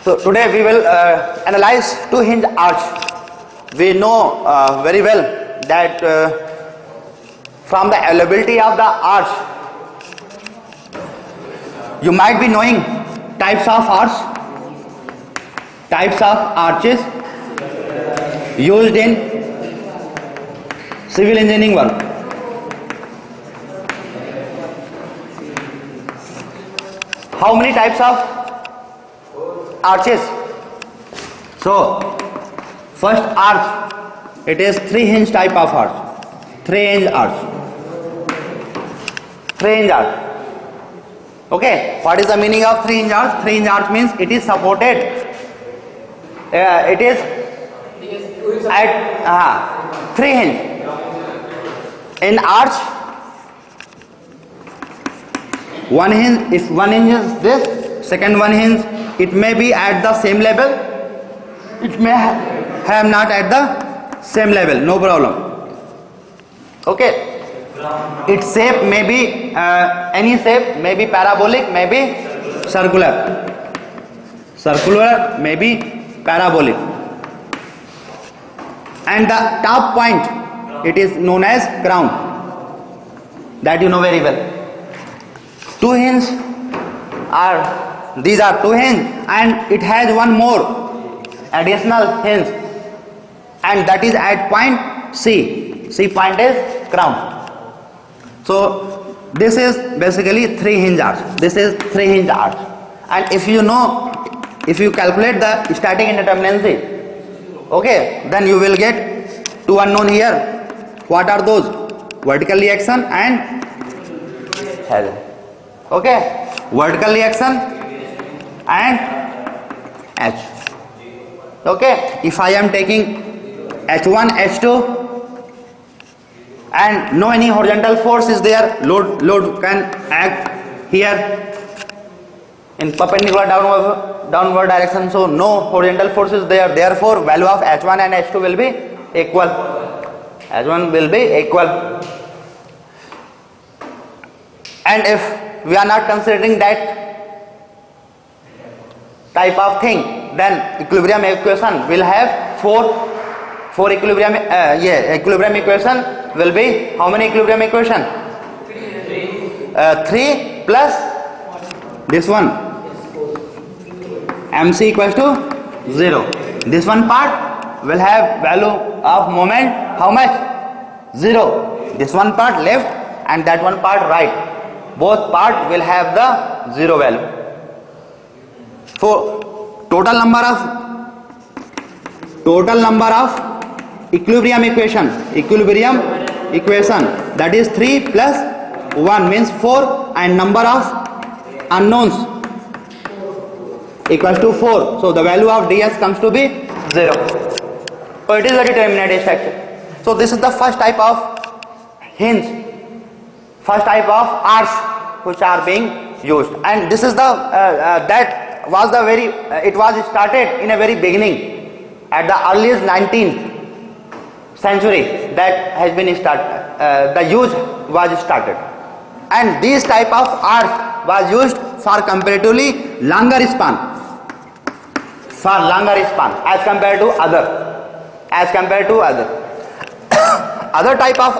So today we will analyze two hinge arch. We know very well that from the availability of the arch, you might be knowing types of arches used in civil engineering work. How many types of arches? So first arch, it is three hinge type of arch. Three hinge arch. Okay, what is the meaning of three hinge arch? Three hinge arch means it is supported. It is at three hinge. In arch, one hinge, if one hinge is this, second one hinge, it may be at the same level, it may have not at the same level, no problem. Okay, its shape may be any shape, may be parabolic, may be circular, may be parabolic, and the top point, it is known as crown, that you know very well. Two hinges are, these are two hinges, and it has one more additional hinge, and that is at point C. C point is crown. So this is basically three hinge arch. This is three hinge arch, and if you know, if you calculate the static indeterminacy, okay, then you will get two unknown here. What are those? Vertical reaction and hazard. Okay, vertical reaction and H. Okay, if I am taking H1, H2 and no any horizontal force is there, load can act here in perpendicular downward direction, so no horizontal force is there, therefore value of H1 and H2 will be equal. H1 will be equal, and if we are not considering that type of thing, then equilibrium equation will have four equilibrium equilibrium equation will be how many equilibrium equation? 3 plus this one, MC equals to 0. This one part will have value of moment how much? 0. This one part left and that one part right. Both part will have the 0 value. For total number of equilibrium equation, that is 3 plus 1 means 4, and number of unknowns equals to 4. So the value of ds comes to be 0. So it is a determinate structure. So this is the first type of hinge, first type of arch which are being used, and this is the that was the very it was started in a very beginning at the earliest 19th century, that has been started, the use was started, and this type of arch was used for comparatively longer span, as compared to other type of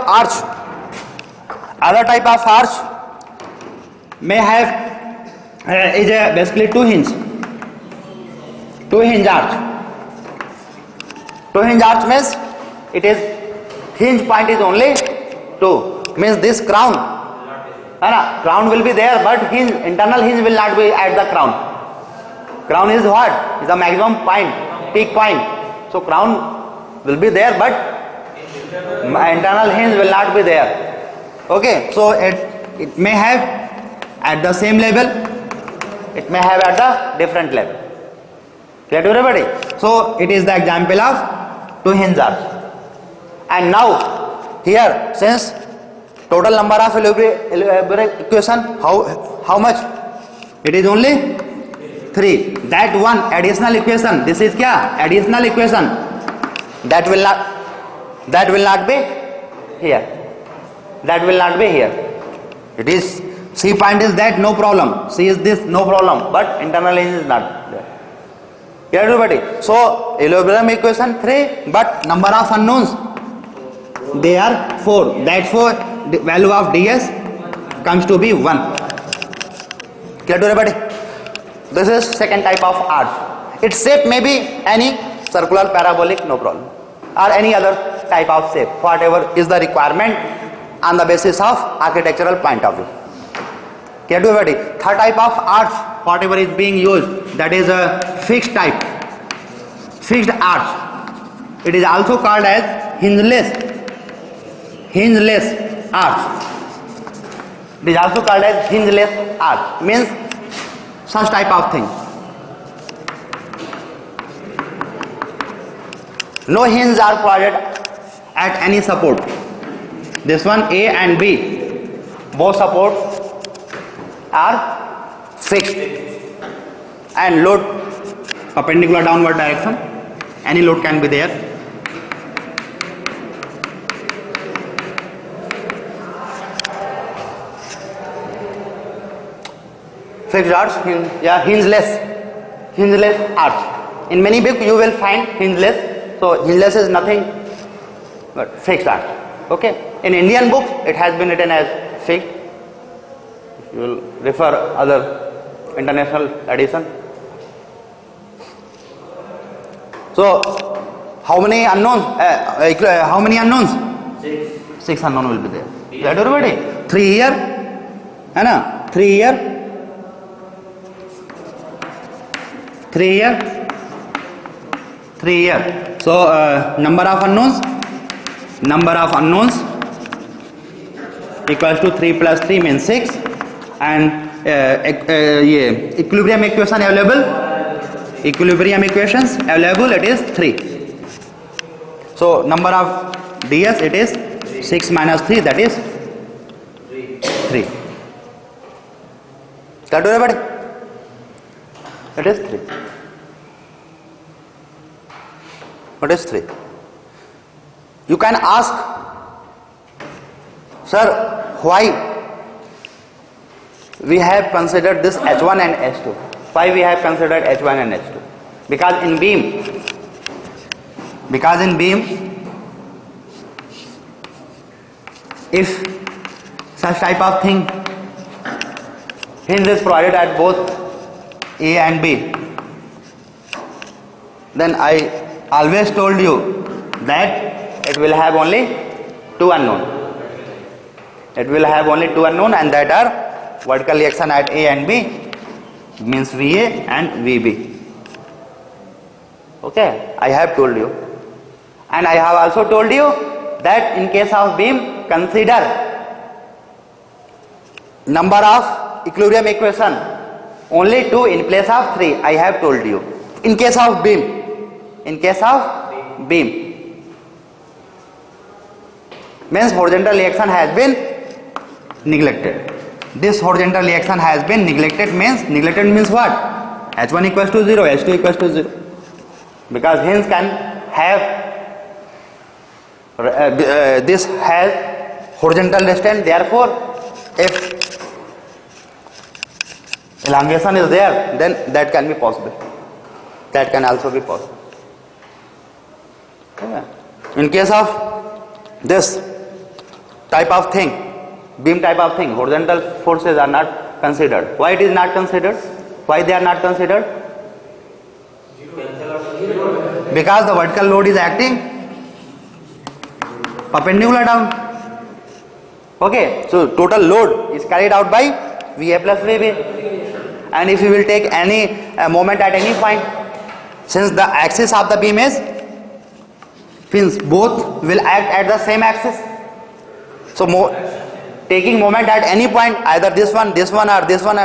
arch may have is basically two hinge arch. Two hinge arch means it is hinge point is only 2, means this crown will be there, but internal hinge will not be at the crown. Crown is what? Is the maximum point, peak point. So crown will be there, but internal hinge will not be there. Okay, so it may have at the same level, it may have at the different level. Clear to everybody? So it is the example of two hinge arch. And now here, since total number of equilibrium equation, how much? It is only 3. That one additional equation, this is kya? Additional equation, that will not be here. It is C point is that, no problem. C is this, no problem. But internal hinge is not there. Clear everybody? So equilibrium equation 3, but number of unknowns, they are 4. Therefore the value of ds comes to be 1. Clear to everybody? This is second type of arch. Its shape may be any circular, parabolic, no problem, or any other type of shape, whatever is the requirement on the basis of architectural point of view. Clear to everybody? Third type of arch, whatever is being used, that is a fixed type, fixed arch. It is also called as hingeless arch. It is also called as hingeless arch, means such type of thing. No hinges are provided at any support. This one A and B, both supports are fixed and load perpendicular downward direction. Any load can be there. Fixed arch, hingeless arch. In many books you will find hingeless. So hingeless is nothing but fixed arch. Okay. In Indian books it has been written as fixed. You will refer other international edition. So how many unknowns? How many unknowns? 6. 6 unknown will be there. Is that everybody? 3 here, है ना? 3 here. 3 here, 3 here. So number of unknowns equals to 3 plus 3 means 6, and equilibrium equation available. Equilibrium equations available. It is 3. So number of ds, it is 6 minus 3, that is 3. Got to everybody? It is 3. What is 3? You can ask, sir, why we have considered this H1 and H2? Why we have considered H1 and H2? Because in beam, if such type of thing, hinge is provided at both A and B, then I always told you that it will have only 2 unknown. It will have only 2 unknown, and that are vertical reaction at A and B, means VA and VB. Okay, I have told you. And I have also told you that in case of beam, consider number of equilibrium equation only 2 in place of 3. I have told you. In case of beam, means horizontal reaction has been neglected. This horizontal reaction has been neglected means what? H1 equals to 0, H2 equals to 0. Because hinge can have this has horizontal distance, therefore if elongation is there, then that can be possible. That can also be possible. Okay. In case of this type of thing, beam type of thing, horizontal forces are not considered. Why it is not considered? Why they are not considered? Because the vertical load is acting perpendicular down. Okay, so total load is carried out by VA plus VB. And if you will take any moment at any point, since the axis of the beam is, means both will act at the same axis. So taking moment at any point, either this one or this one,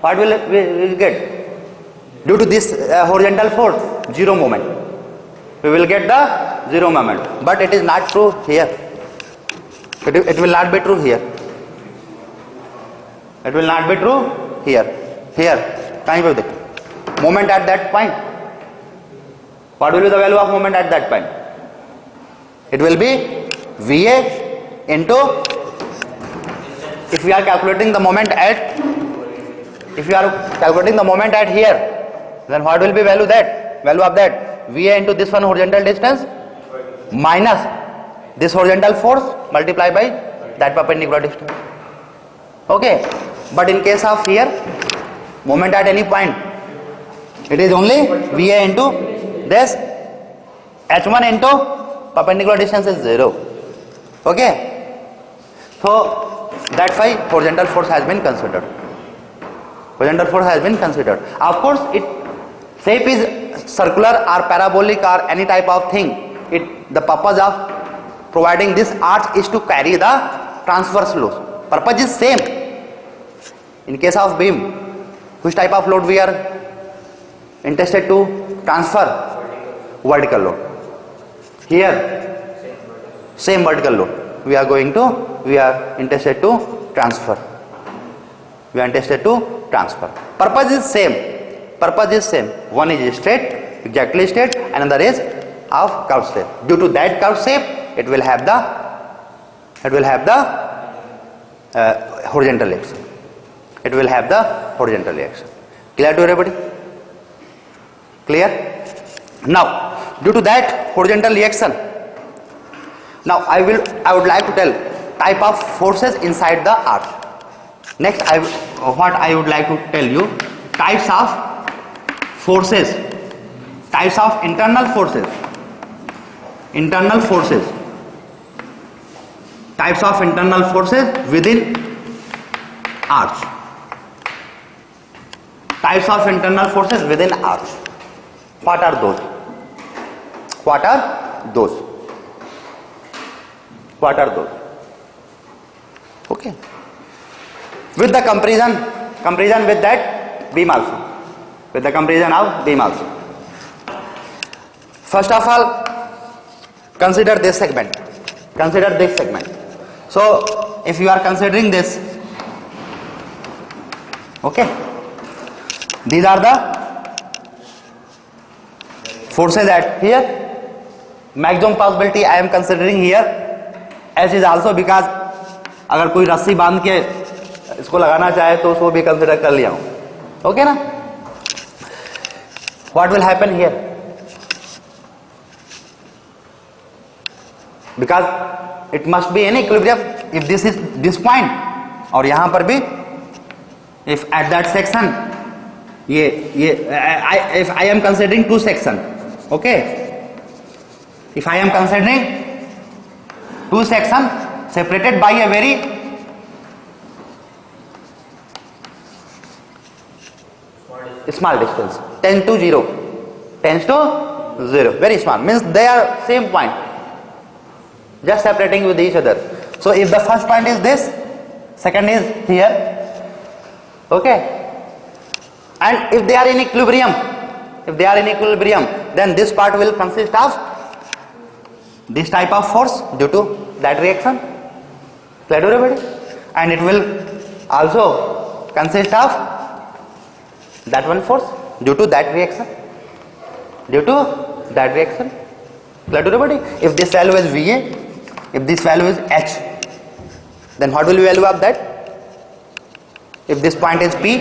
what will we get? Due to this horizontal force, 0 moment. We will get the 0 moment. But it is not true here. It will not be true here. It will not be true here. Here, kind of the moment at that point. What will be the value of moment at that point? It will be VA into, if we are calculating the moment at, here, then what will be value of that? VA into this one horizontal distance minus this horizontal force multiplied by that perpendicular distance. Okay, but in case of here, moment at any point, it is only VA into this H1 into perpendicular distance is 0. Okay, so that's why horizontal force has been considered. Horizontal force has been considered. Of course, its shape is circular or parabolic or any type of thing. The purpose of providing this arch is to carry the transverse load. Purpose is same. In case of beam, which type of load we are interested to transfer? Vertical load. Here, same vertical load. We are interested to transfer. Purpose is same. One is straight, exactly straight, another is of curved shape. Due to that curved shape, it will have the horizontal action. Clear to everybody? Clear? Now, due to that horizontal reaction, now I would like to tell type of forces inside the arch. Next, what I would like to tell you, types of forces, types of internal forces, types of internal forces within arch. Types of internal forces within arch. What are those? Okay. With the comparison with that beam also. First of all, consider this segment. So, if you are considering this, okay, these are the forces at here. Maximum possibility I am considering here H is also because अगर कोई रस्सी बांध के इसको लगाना चाहे तो उसको भी कंसिडर कर लिया हूं. ओके ना? What will happen here? Because it must be in equilibrium. If this is this point और यहां पर भी if at that section if I am considering two section, okay, if I am considering two section separated by a very small distance, tends to 0, very small, means they are same point, just separating with each other. So if the first point is this, second is here, okay, and if they are in equilibrium, then this part will consist of this type of force due to that reaction, clear to everybody, and it will also consist of that one force due to that reaction, clear to everybody. If this value is VA, if this value is H, then what will be value of that? If this point is P,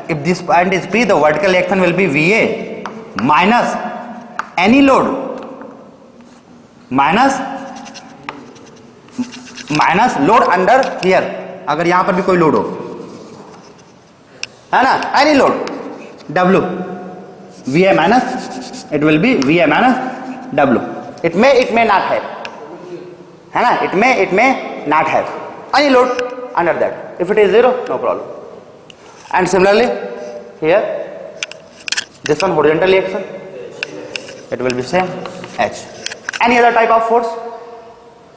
if this point is P, the vertical reaction will be VA minus any load, minus load under here. अगर यहाँ पर भी कोई load हो, है ना, any load, W, VA minus, it will be VA minus W. It may not have, है ना, it may not have any load under that. If it is 0, no problem. And similarly here, this one horizontal reaction, it will be same H. Any other type of force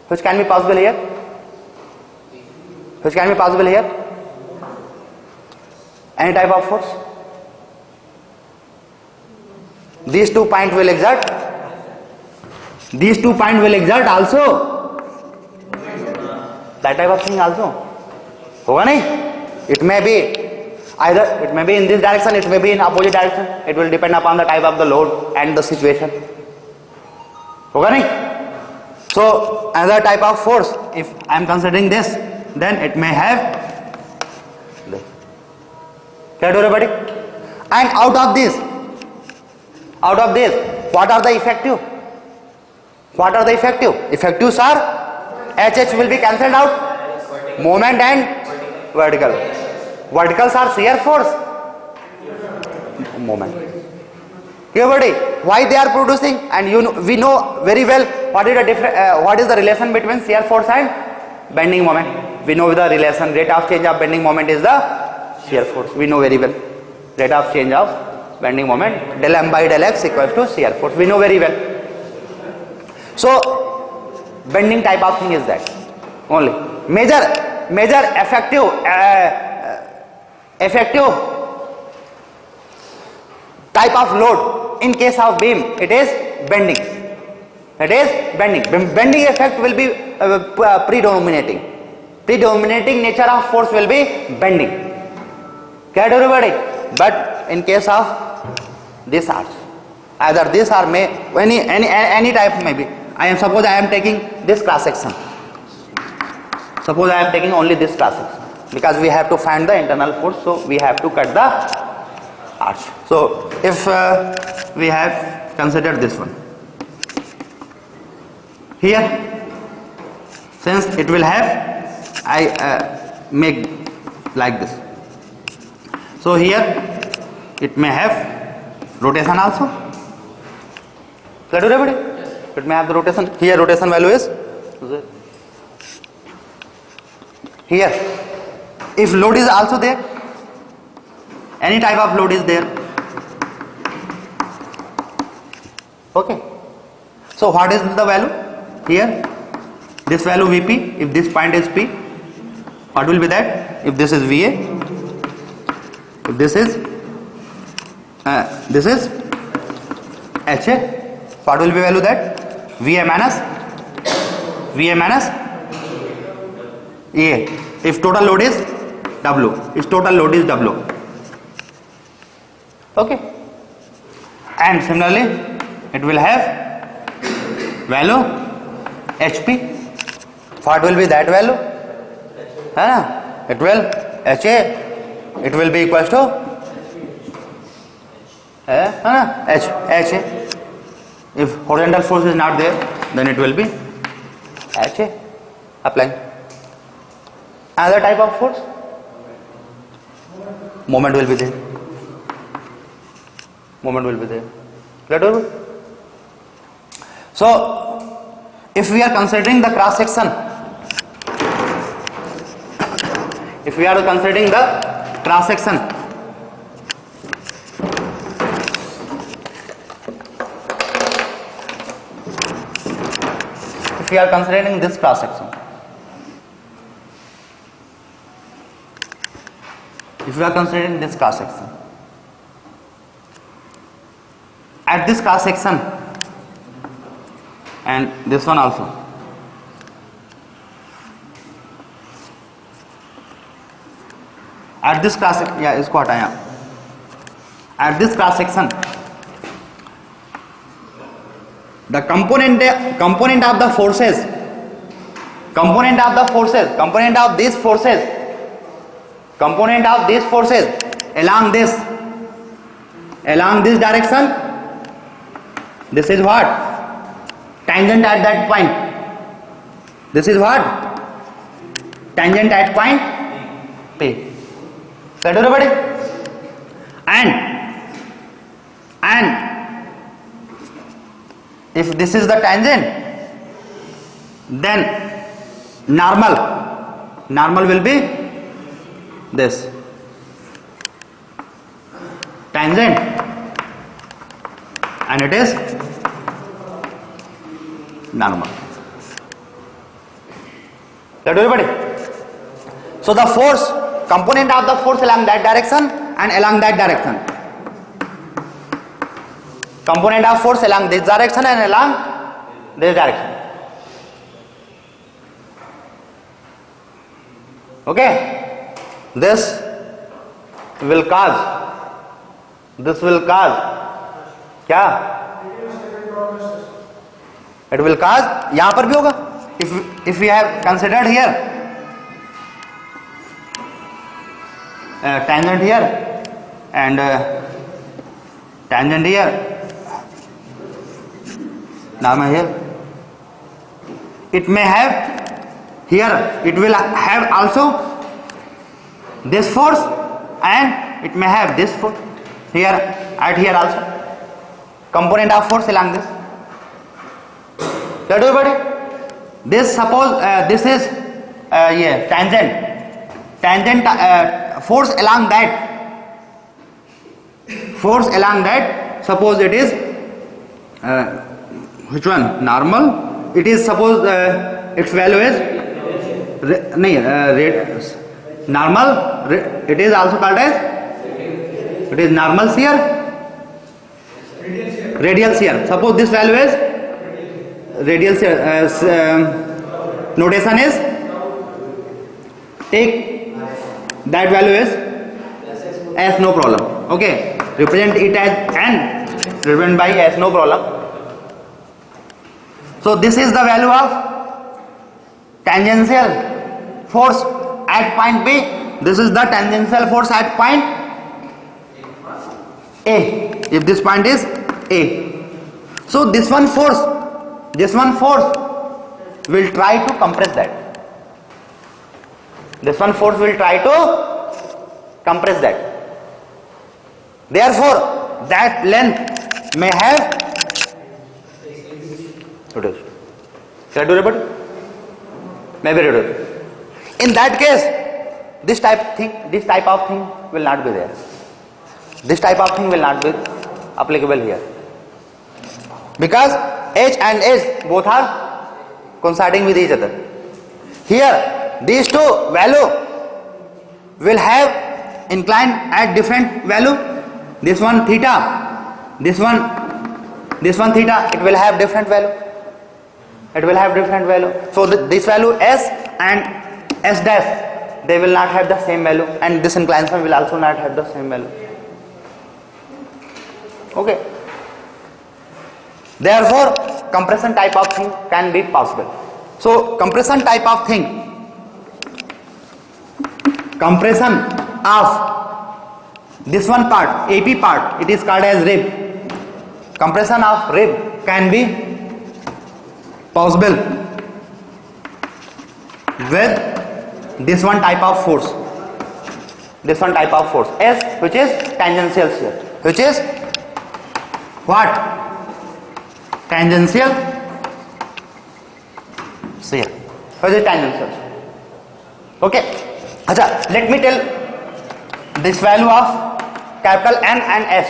which can be possible here? Any type of force? These two points will exert also that type of thing also. होगा नहीं? It may be in this direction, it may be in opposite direction. It will depend upon the type of the load and the situation. होगा नहीं? So another type of force, if I am considering this, then it may have. Clear to everybody? And out of this, what are the effective? What are the effective? Effectives are HH will be cancelled out. Moment and vertical. Verticals are shear force. Moment. Everybody, why they are producing? And we know very well what is the relation between shear force and bending moment. We know the relation. Rate of change of bending moment is the shear force. We know very well. Rate of change of bending moment del m by del x equals to shear force. We know very well. So bending type of thing is that only major effective type of load in case of beam, it is bending. Bending effect will be predominating nature of force will be bending. Get everybody? But in case of this arch, either this or may any type maybe. Suppose I am taking this cross section. Suppose I am taking only this cross section, because we have to find the internal force, so we have to cut the arch. So if we have considered this one here, since it will have, I make like this. So here it may have rotation also. Clear to everybody? It may have the rotation. Here rotation value is here. If load is also there, any type of load is there. Okay. So what is the value here? This value Vp. If this point is P, what will be that? If this is Va, if this is Ha, what will be value that? Va minus A. If total load is W, okay. And similarly it will have value HP. What will be that value? It will HA, it will be equals to HA. If horizontal force is not there, then it will be HA. Applying another type of force, moment will be there. Clear? So if we are considering the cross section, if we are considering the cross section, if we are considering this cross section, at this cross section and this one also, at this cross section, इसको हटाया, at this cross section, the component of the forces, component of these forces along this direction, this is what? Tangent at that point. This is what? Tangent at point P. Got everybody? And if this is the tangent, then normal will be this tangent, and it is normal. Got everybody? So the force, component of the force along that direction and along that direction, component of force along this direction and along this direction. Okay, this will cause क्या? It will cause, यहाँ पर भी होगा. If we have considered here tangent here and tangent here, normal here. It may have here, it will have also this force, and it may have this force here, at here also, component of force along this. Get everybody? This suppose this is tangent force along that. Force along that, suppose it is which one? Normal. It is suppose its value is normal. It is also called as, it is normal shear, radial shear. Suppose this value is radial shear. Notation is, take that value is S, no problem. Okay, represent it as N, represent by S, no problem. So this is the value of tangential force at point B. This is the tangential force at point A, if this point is A. So this one force will try to compress that. This one force will try to compress that. Therefore, that length may have reduced. Shall I do it? May be reduced. In that case, this type of thing will not be there. This type of thing will not be applicable here, because H and H both are coinciding with each other. Here, these two value will have inclined at different value. This one theta, this one theta, it will have different value. It will have different value. So this value S and S dash, they will not have the same value, and this inclination will also not have the same value. Okay. Therefore, compression type of thing can be possible. So compression type of thing, compression of this one part, AP part, it is called as rib. Compression of rib can be possible with this one type of force. This one type of force S, which is tangential shear. Which is what? Tangential shear. Which is tangential shear. Okay. Acha, let me tell this value of capital N and S.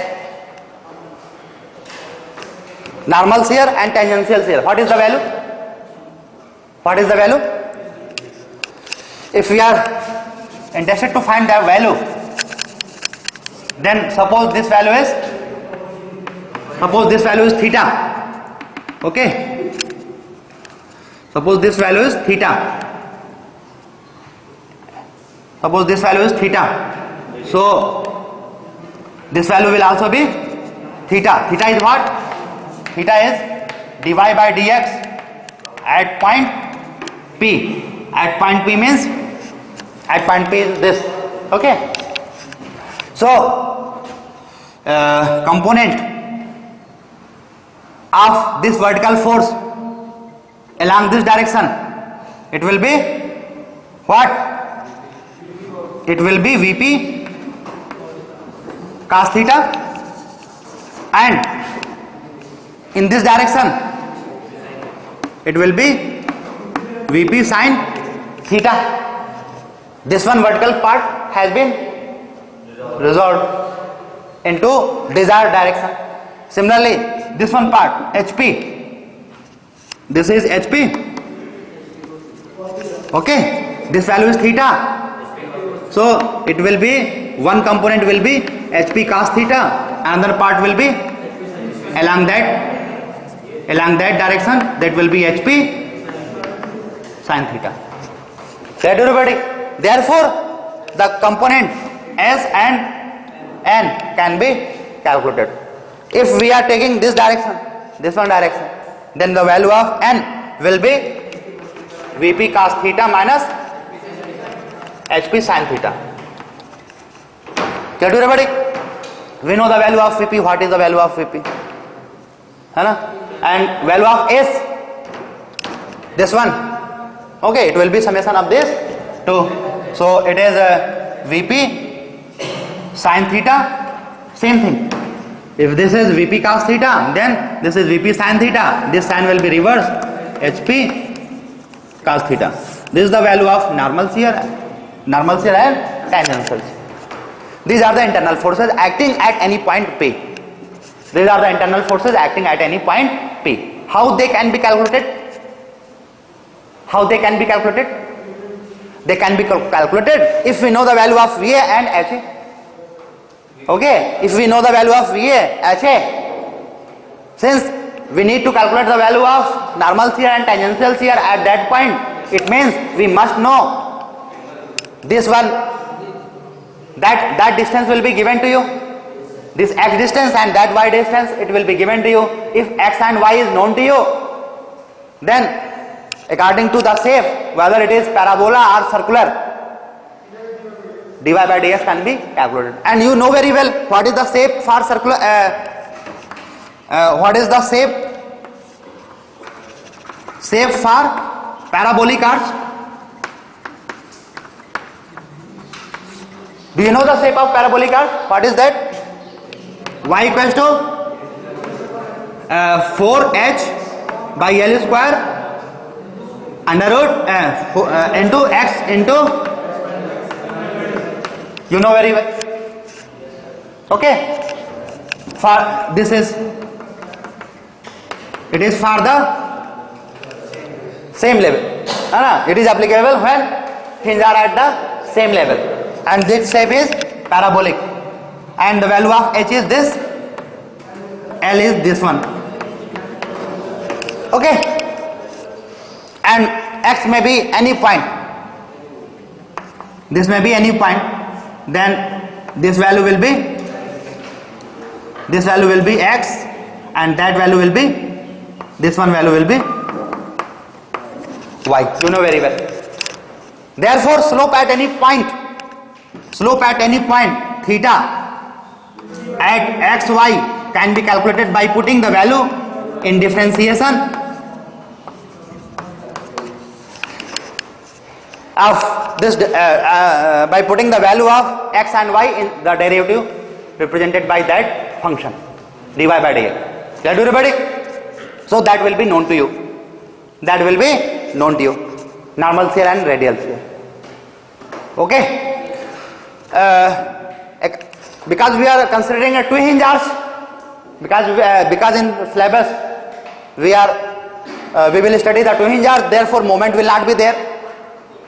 Normal shear and tangential shear. What is the value? What is the value? If we are interested to find the value, then suppose this value is theta. Okay. Suppose this value is theta. Suppose this value is theta. So this value will also be theta. Theta is what? Theta is dy by dx at point P. At point P means, at point P is this. Okay. So component of this vertical force along this direction, it will be what? It will be Vp cos theta, and in this direction it will be Vp sin theta. This one vertical part has been resolved into desired direction. Similarly, this one part HP, this is HP. Okay, this value is theta. So it will be, one component will be HP cos theta, another part will be along that direction, that will be HP sin theta. That everybody. Therefore, the component S and N can be calculated. If we are taking this direction, this one direction, then the value of N will be Vp cos theta minus HP sin theta. Get everybody? We know the value of Vp. What is the value of Vp? है ना? And value of S, this one. Okay, it will be summation of this two. So it is Vp sin theta. Same thing. If this is Vp cos theta, then this is Vp sin theta. This sign will be reversed. Hp cos theta. This is the value of normal shear and tangential shear. These are the internal forces acting at any point P. These are the internal forces acting at any point P. How they can be calculated? How they can be calculated? They can be calculated if we know the value of Va and Ha. Okay, if we know the value of Va, Ha, since we need to calculate the value of normal shear and tangential shear at that point, it means we must know this one, that distance will be given to you, this x distance and that y distance, it will be given to you. If x and y is known to you, then according to the shape, whether it is parabola or circular, dy by dx can be calculated. And you know very well what is the shape for circular, what is the shape for parabolic arch? Do you know the shape of parabolic arch? What is that? Y equals to 4h by L square under root into x into, you know very well. Okay, for this is, it is for the same level. It is applicable when hinges are at the same level, and this shape is parabolic, and the value of h is this, L is this one. Okay, and x may be any point, this may be any point, then this value will be x, and that value will be, this one value will be y. You know very well. Therefore slope at any point theta at xy can be calculated by putting the value in differentiation of this, by putting the value of x and y in the derivative represented by that function dy by dx. Clear to everybody? So that will be known to you. That will be known to you. Normal shear and radial shear. Okay. Because we are considering a two hinge arch, because in syllabus we will study the two hinge arch, therefore moment will not be there.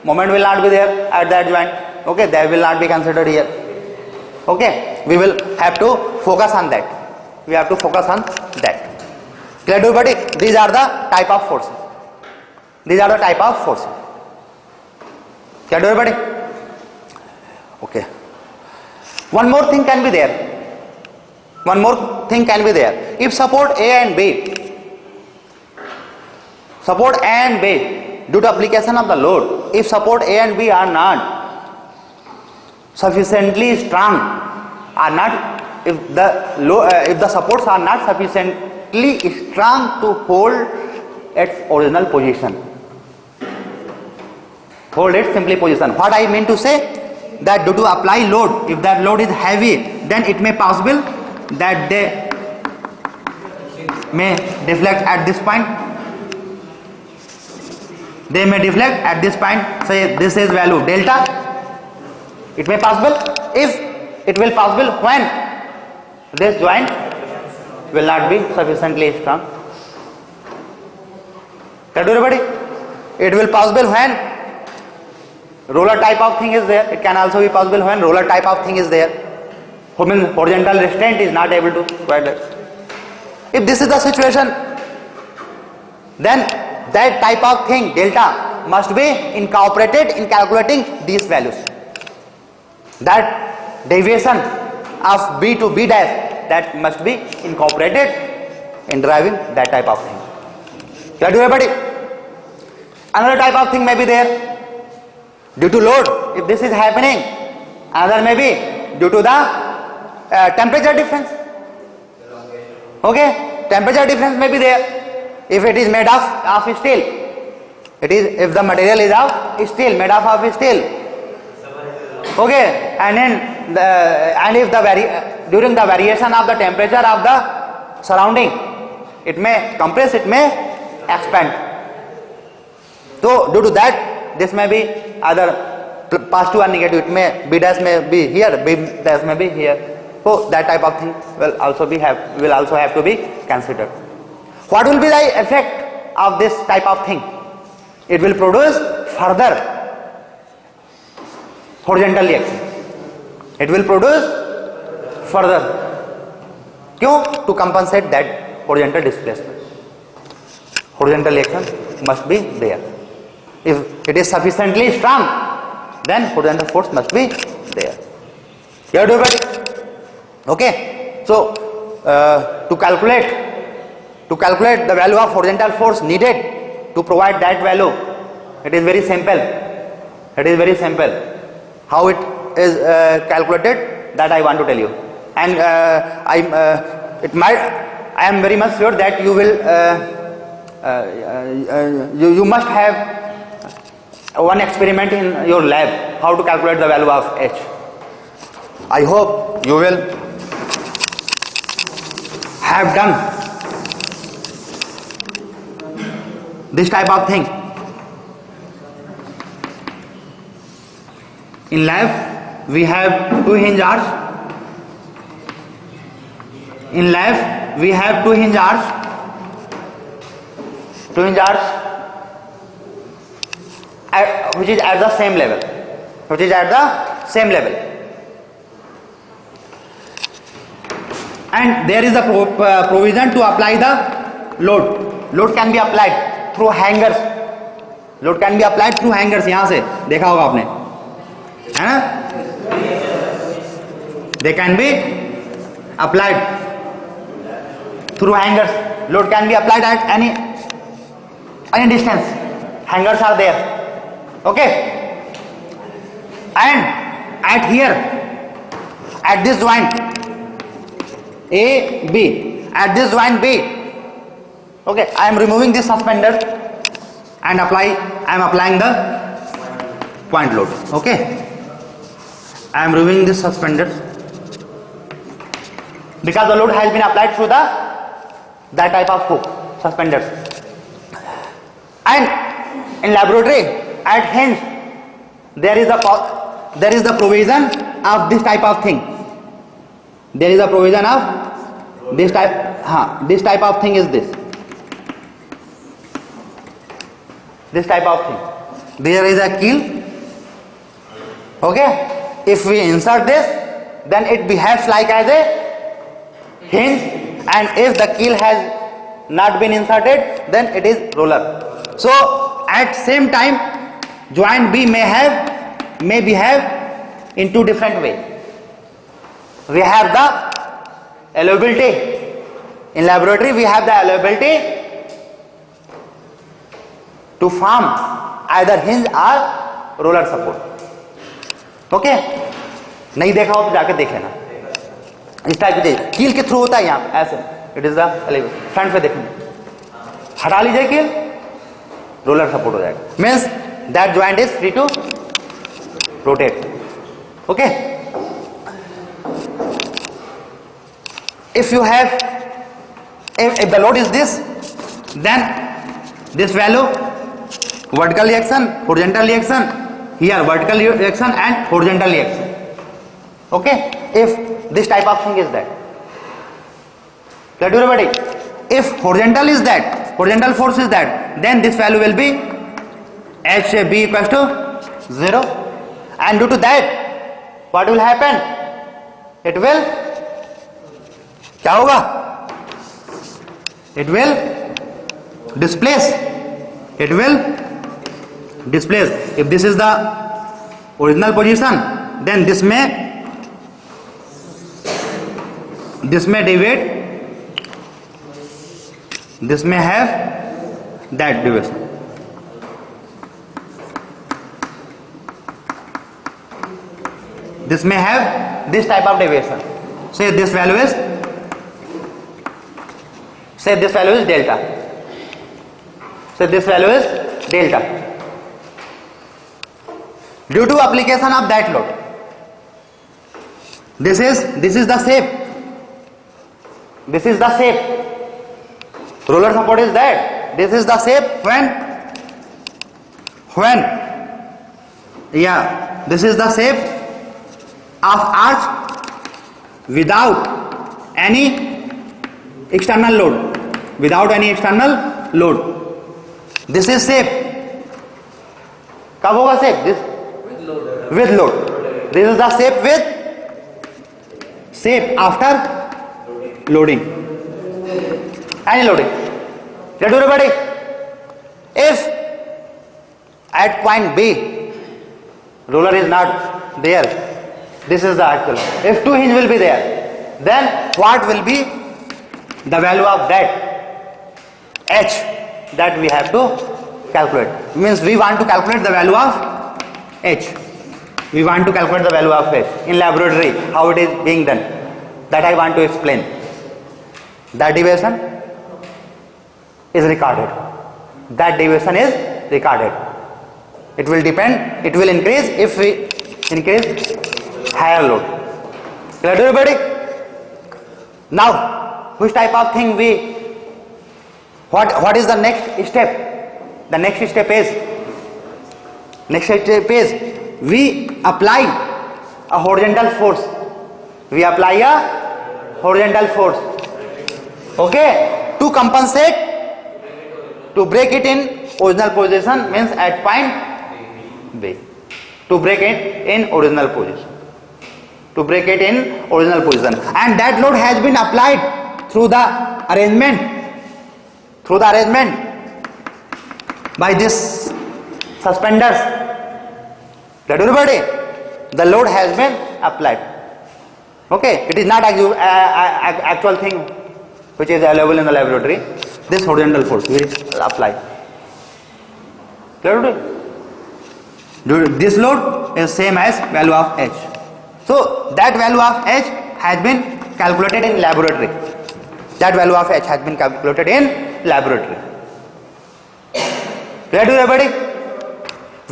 Moment will not be there at that joint. Okay, that will not be considered here. Okay, we will have to focus on that. We have to focus on that. Clear to everybody? These are the type of forces. These are the type of forces. Clear to everybody? Okay. One more thing can be there. One more thing can be there. If support A and B, due to application of the load, if support A and B are not sufficiently strong, if the supports are not sufficiently strong to hold its original position, hold its simply position. What I mean to say, that due to apply load, if that load is heavy, then it may possible that they may deflect at this point. They may deflect at this point. Say this is value delta. It may possible. If it will possible when this joint will not be sufficiently strong. Can everybody? It will possible when roller type of thing is there. It can also be possible when roller type of thing is there. Horizontal restraint is not able to provide that. If this is the situation, then that type of thing delta must be incorporated in calculating these values. That deviation of B to B dash, that must be incorporated in deriving that type of thing. Clear to everybody? Another type of thing may be there. Due to load, if this is happening, another may be due to the temperature difference. Okay, temperature difference may be there. If it is made of steel, if the material is of steel, made of steel. Okay, and then if during the variation of the temperature of the surrounding, it may compress, it may expand. So due to that, this may be either positive or negative. It may B dash may be here, B dash may be here. So that type of thing will also have to be considered. What will be the effect of this type of thing? It will produce further horizontal reaction. It will produce further. Kyun? To compensate that horizontal displacement. Horizontal reaction must be there. If it is sufficiently strong, then horizontal force must be there. You have to get it. Okay. So to calculate the value of horizontal force needed to provide that value, it is very simple. It is very simple. How it is calculated, that I want to tell you. And I am very much sure that you will you must have one experiment in your lab how to calculate the value of H. I hope you will have done this type of thing. In lab we have two hinge arcs. In lab we have two hinge arcs. Which is at the same level. And there is a provision to apply the load. Load can be applied through hangers. यहाँ से देखा होगा आपने, है ना? They can be applied through hangers. Load can be applied at any distance. Hangers are there. Okay. And at here, at this joint A, B, at this joint B, okay, I am removing this suspender and I am applying the point load. Okay, I am removing this suspender because the load has been applied through that type of hook suspenders. And in laboratory at hinge there is the provision of this type of thing. There is a provision of this type. This type of thing is this. This type of thing. There is a keel. Okay. If we insert this, then it behaves like as a hinge, and if the keel has not been inserted, then it is roller. So at same time, joint B may behave in two different ways. We have the allowability. In laboratory, we have the allowability to form either hinge or roller support. Okay? नहीं देखा हो तो जाके देख लेना. इस type की कील के थ्रू होता है यहाँ ऐसे. इट इज द फ्रंट पे देखना. हटा लीजिए कील, रोलर सपोर्ट हो जाएगा. Means that joint is free to rotate. Okay. If you have, if the load is this, then this value, vertical reaction, horizontal reaction, here vertical reaction and horizontal reaction. Okay, if this type of thing is that, let everybody, if horizontal is that, horizontal force is that, then this value will be HB equals to 0, and due to that, what will happen? It will, क्या होगा? It will displace. It will displace. If this is the original position, then this may deviate. This may have that deviation. This may have this type of deviation. say this value is delta. So this value is delta. Due to application of that load, this is the shape. This is the shape. Roller support is that. This is the shape this is the shape of arch without any external load. This is shape. कब होगा shape? This with load. This is the shape after loading. Any loading. Let everybody. If at point B roller is not there, this is the actual. If two hinge will be there, then what will be the value of that H that we have to calculate? Means we want to calculate the value of H. We want to calculate the value of H in laboratory. How it is being done? That I want to explain. That deviation is recorded. It will depend. It will increase if we increase higher load. Clear to everybody? Now, which type of thing what is the next step? The next step is we apply a horizontal force. Okay, to compensate, to break it in original position, means at point B. To break it in original position. And that load has been applied through the arrangement by this suspenders. That everybody, the load has been applied. Okay, it is not actual thing which is available in the laboratory. This horizontal force we apply. This load is same as value of H. So that value of H has been calculated in laboratory. Clear to everybody?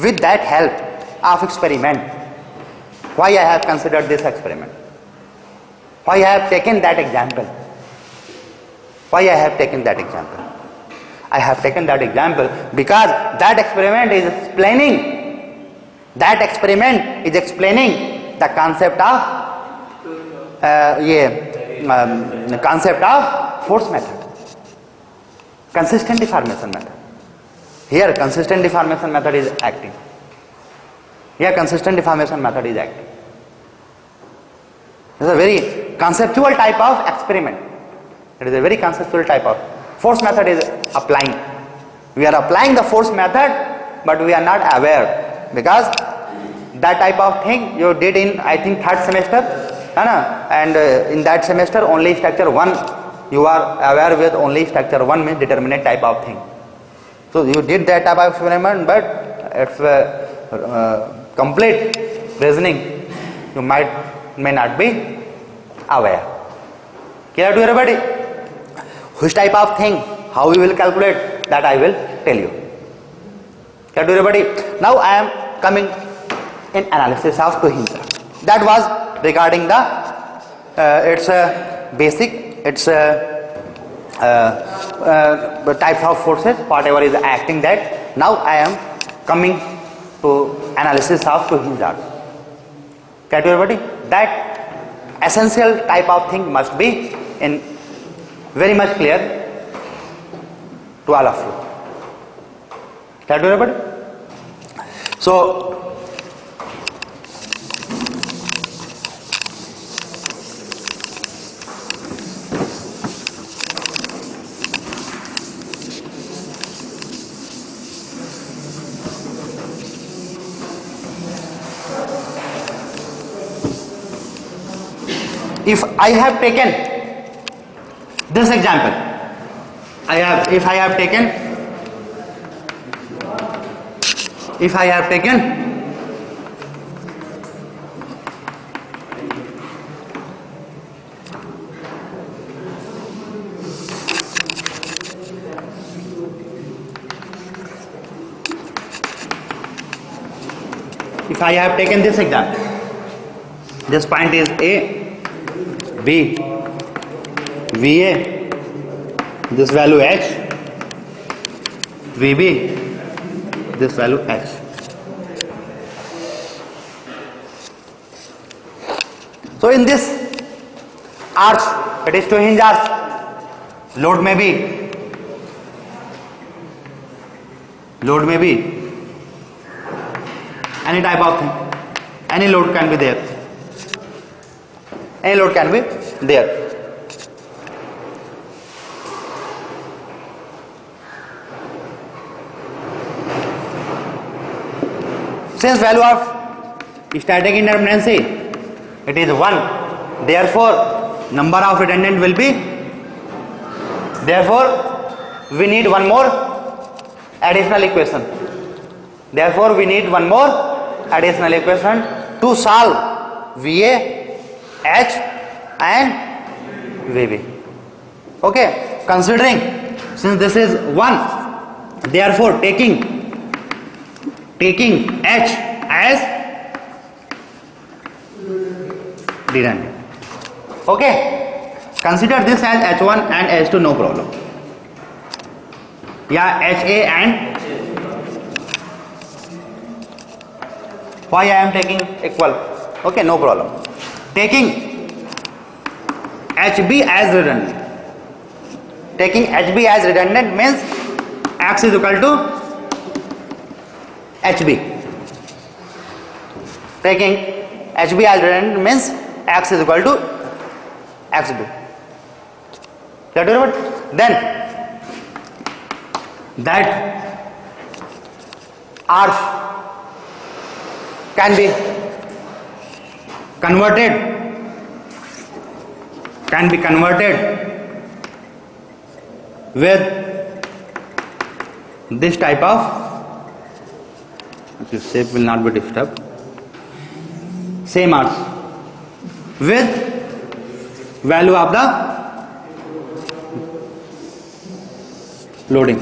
With that help of experiment, why I have considered this experiment? Why I have taken that example? I have taken that example because that experiment is explaining the concept of force method, consistent deformation method. Here consistent deformation method is acting. It's a very conceptual type of experiment. It is a very conceptual type of force method is applying. We are applying the force method, but we are not aware, because that type of thing you did in, I think, third semester, and in that semester only structure 1 you are aware with, only structure 1 means determinate type of thing. So you did that type of experiment, but it's complete reasoning you may not be aware. Clear to everybody? Which type of thing, how we will calculate, that I will tell you. Clear to everybody? Now I am coming in analysis of two hinge. That was regarding the its basic, its types of forces, whatever is acting that. Now I am coming to analysis of two hinge arcs. Clear to everybody? That essential type of thing must be in very much clear to all of you. Clear to everybody? So if I have taken this example, if I have taken if I have taken this example, this point is A, B, VA, this value H, VB, this value H. So in this arch, it is 2 hinge arch, load may be any type of thing, any load can be there, any load can be there. Since value of static indeterminacy, it is 1, therefore number of redundant will be, therefore we need one more additional equation. Therefore we need one more additional equation to solve VA, H and VB. Okay, considering since this is 1, therefore taking H as redundant. Okay, consider this as H1 and H2, no problem. Yeah, HA and why I am taking equal. Okay, no problem. Taking HB as redundant. Taking HB as redundant means X is equal to HB. Taking HB as redundant means X is equal to XB. Then that arch can be converted with this type of, this shape will not be disturbed, same arch with value of the loading,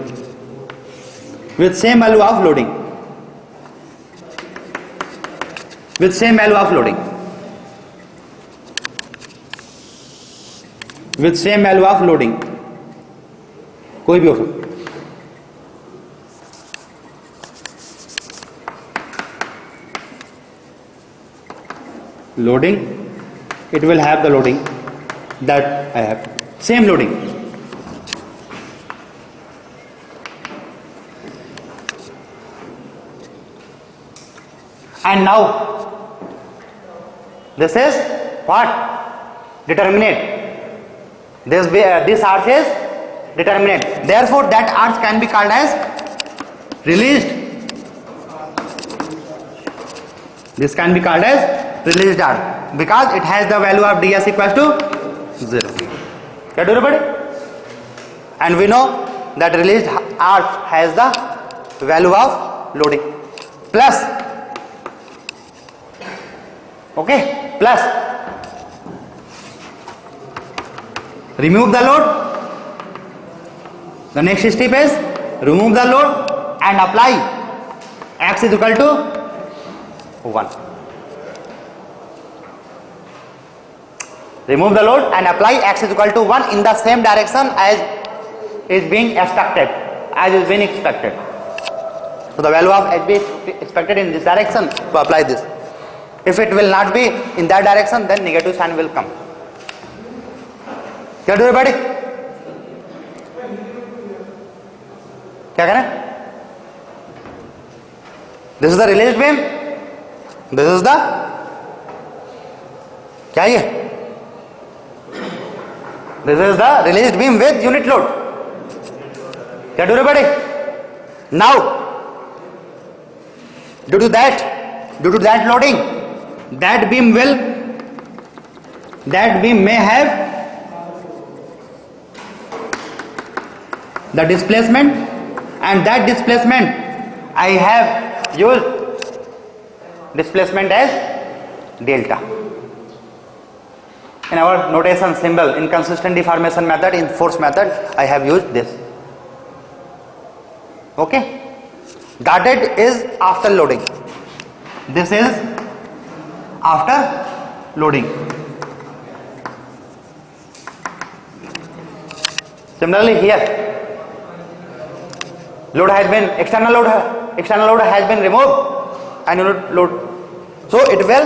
with same value of loading, with same value of loading, with same value of loading, कोई भी हो सकता. Loading, it will have the loading that I have, same loading. And now this is what? Determinate. This arch is determinate. Therefore that arch can be called as released. This can be called as released arch because it has the value of ds equals to 0. Get everybody? And we know that released arch has the value of loading plus, okay, plus remove the load. The next step is remove the load and apply x is equal to 1. Remove the load and apply x is equal to 1 in the same direction as is being expected, So the value of HB is expected in this direction, to apply this. If it will not be in that direction, then negative sign will come. Get everybody? क्या करें? This is the released beam. This is the, क्या ये? This is the released beam with unit load. Get everybody? Now, due to that loading, that beam may have the displacement, and that displacement I have used displacement as delta. In our notation symbol, in consistent deformation method, in force method, I have used this. Okay? Dotted is after loading. This is after loading. Similarly here, external load has been removed and unit load. So it will,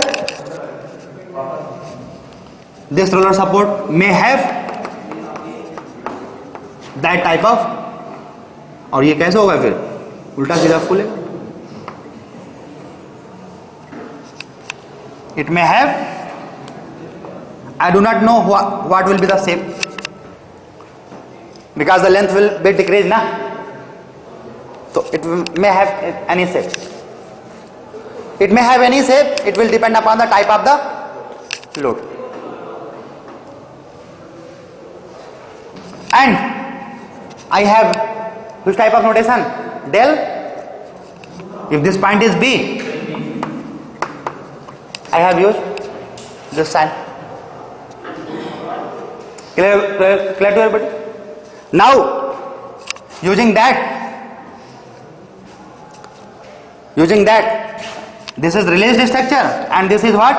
this roller support may have that type of, और ये कैसे होगा फिर उल्टा सीधा खुलेगा. It may have, I do not know what will be the shape, because the length will be decreased na, so it may have any shape. It may have any shape, it will depend upon the type of the load. And I have which type of notation? Del. If this point is B, I have used this sign. Clear to everybody? Now, using that, this is released structure, and this is what?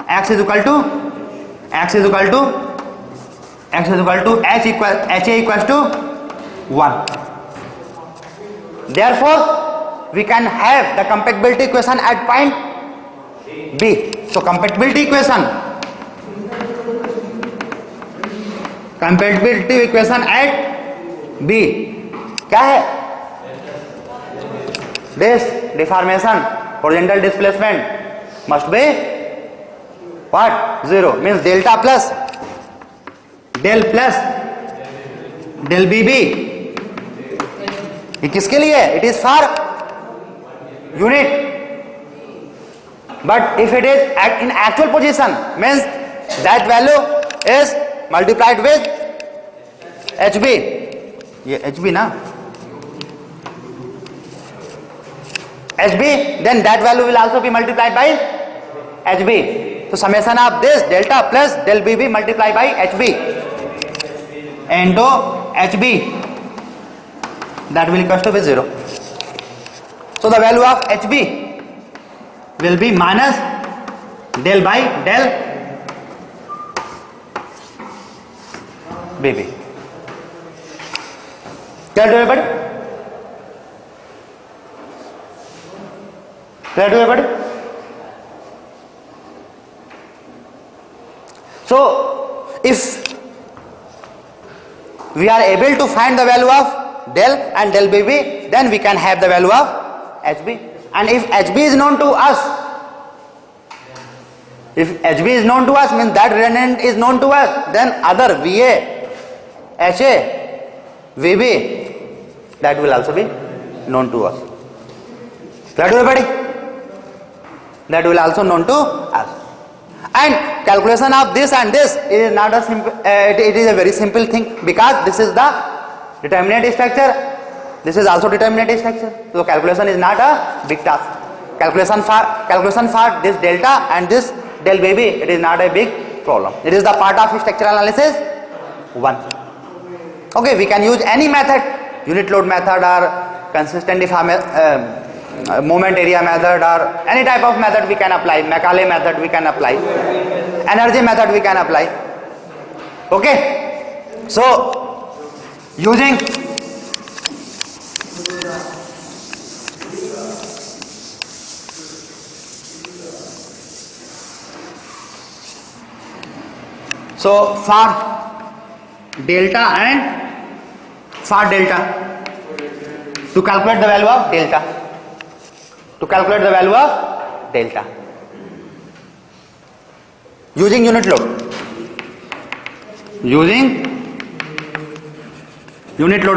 X is equal to HA equals to 1. Therefore, we can have the compatibility equation at point B. So compatibility equation at B क्या है? This deformation, horizontal displacement must be what? 0. Means delta plus del BB. ये किसके लिए? It is for unit. But if it is in actual position, means that value is multiplied with HB. ये HB ना? HB, then that value will also be multiplied by HB. So summation of this delta plus del BB multiplied by HB into HB, that will equal to be 0. So the value of HB will be minus del by del BB. Clear to everybody? Clear to everybody? So if we are able to find the value of del and del BB, then we can have the value of HB. And if HB is known to us, means that redundant is known to us, then other VA, HA, VB, that will also be known to us. Clear to everybody? That will also known to us. And calculation of this and this is not a simple, it is a very simple thing, because this is the determinate structure, this is also determinate structure. So calculation is not a big task. Calculation for this delta and this del baby, it is not a big problem. It is the part of structural analysis 1. Okay, we can use any method, unit load method or consistent moment area method, or any type of method we can apply. Macaulay method we can apply, energy method we can apply. Okay, so using so for delta and for delta, to calculate the value of delta, using unit load,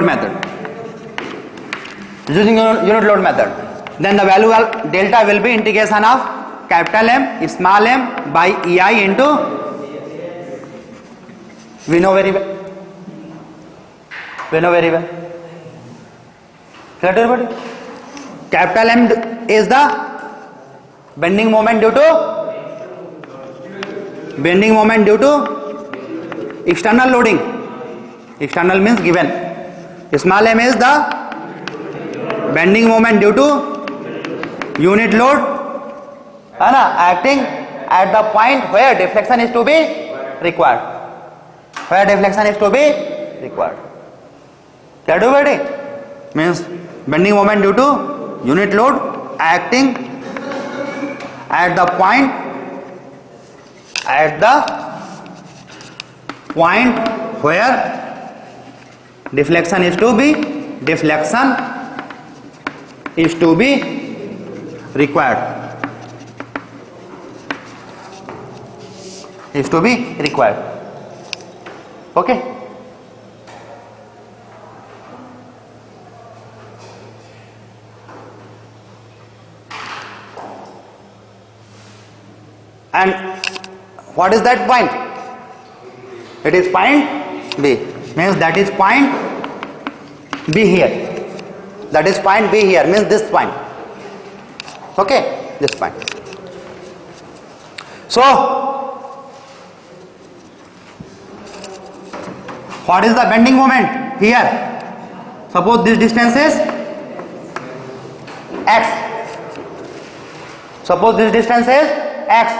method, then the value of delta will be integration of capital M small m by EI into, we know very well. Clear to everybody? Capital M is the bending moment due to external loading. External means given. Small m is the bending moment due to unit load है ना, acting at the point where deflection is to be required, where deflection is to be required. क्या do बेटे? Means bending moment due to unit load acting at the point where deflection is to be required, okay. And what is that point? It is point B. Means that is point B here. That is point B here. Means this point. Okay, this point. So, what is the bending moment here? Suppose this distance is x. Suppose this distance is x.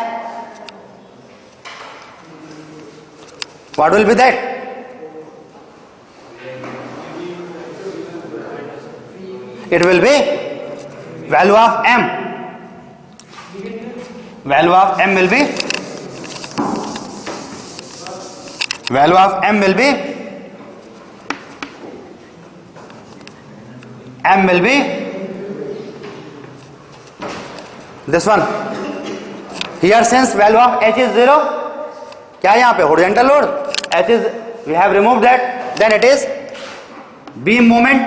What will be that? It will be value of m. Value of m will be this one. Here since value of h is 0, क्या यहाँ पे horizontal load h is, we have removed that, then it is beam moment,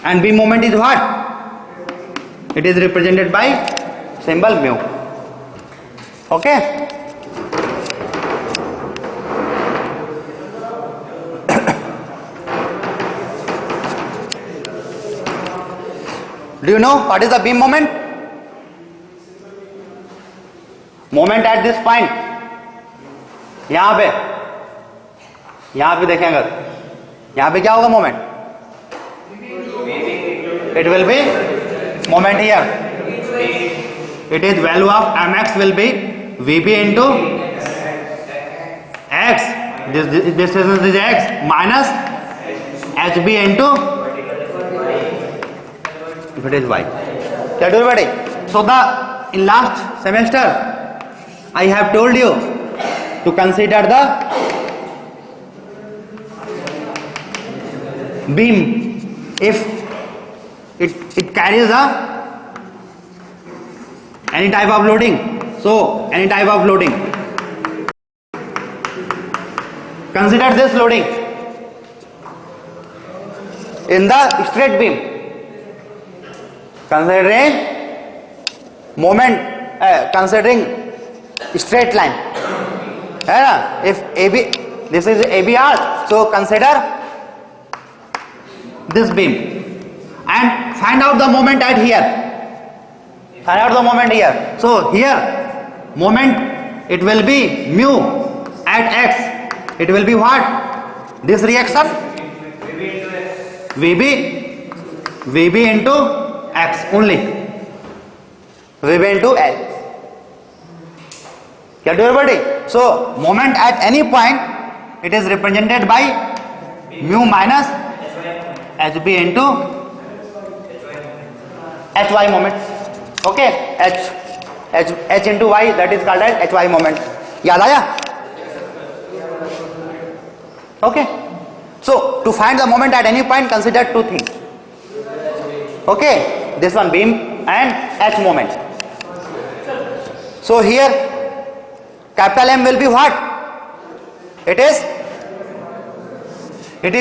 and beam moment is what? It is represented by symbol mu. Okay. Do you know what is the beam moment? Moment at this point. यहां पे देखेंगे, यहां पे क्या होगा moment? It will be moment here. It is value of mx will be vb into x. This distance is x minus hb into if it is y. That is what. So in last semester I have told you to consider the beam if it carries any type of loading. So any type of loading, consider this loading in the straight beam, considering moment, considering straight line, है ना? If AB, this is ABR, so consider this beam and find out the moment at here. Find out the moment here. So here moment, it will be mu at x. It will be what? This reaction VB into x only. VB into x. Get everybody? So moment at any point, it is represented by mu minus hb into hy moment. Okay, h into y, that is called as hy moment. याद आया? Okay. So to find the moment at any point, consider two things. Okay, this one beam and h moment. So here capital M will be what? It is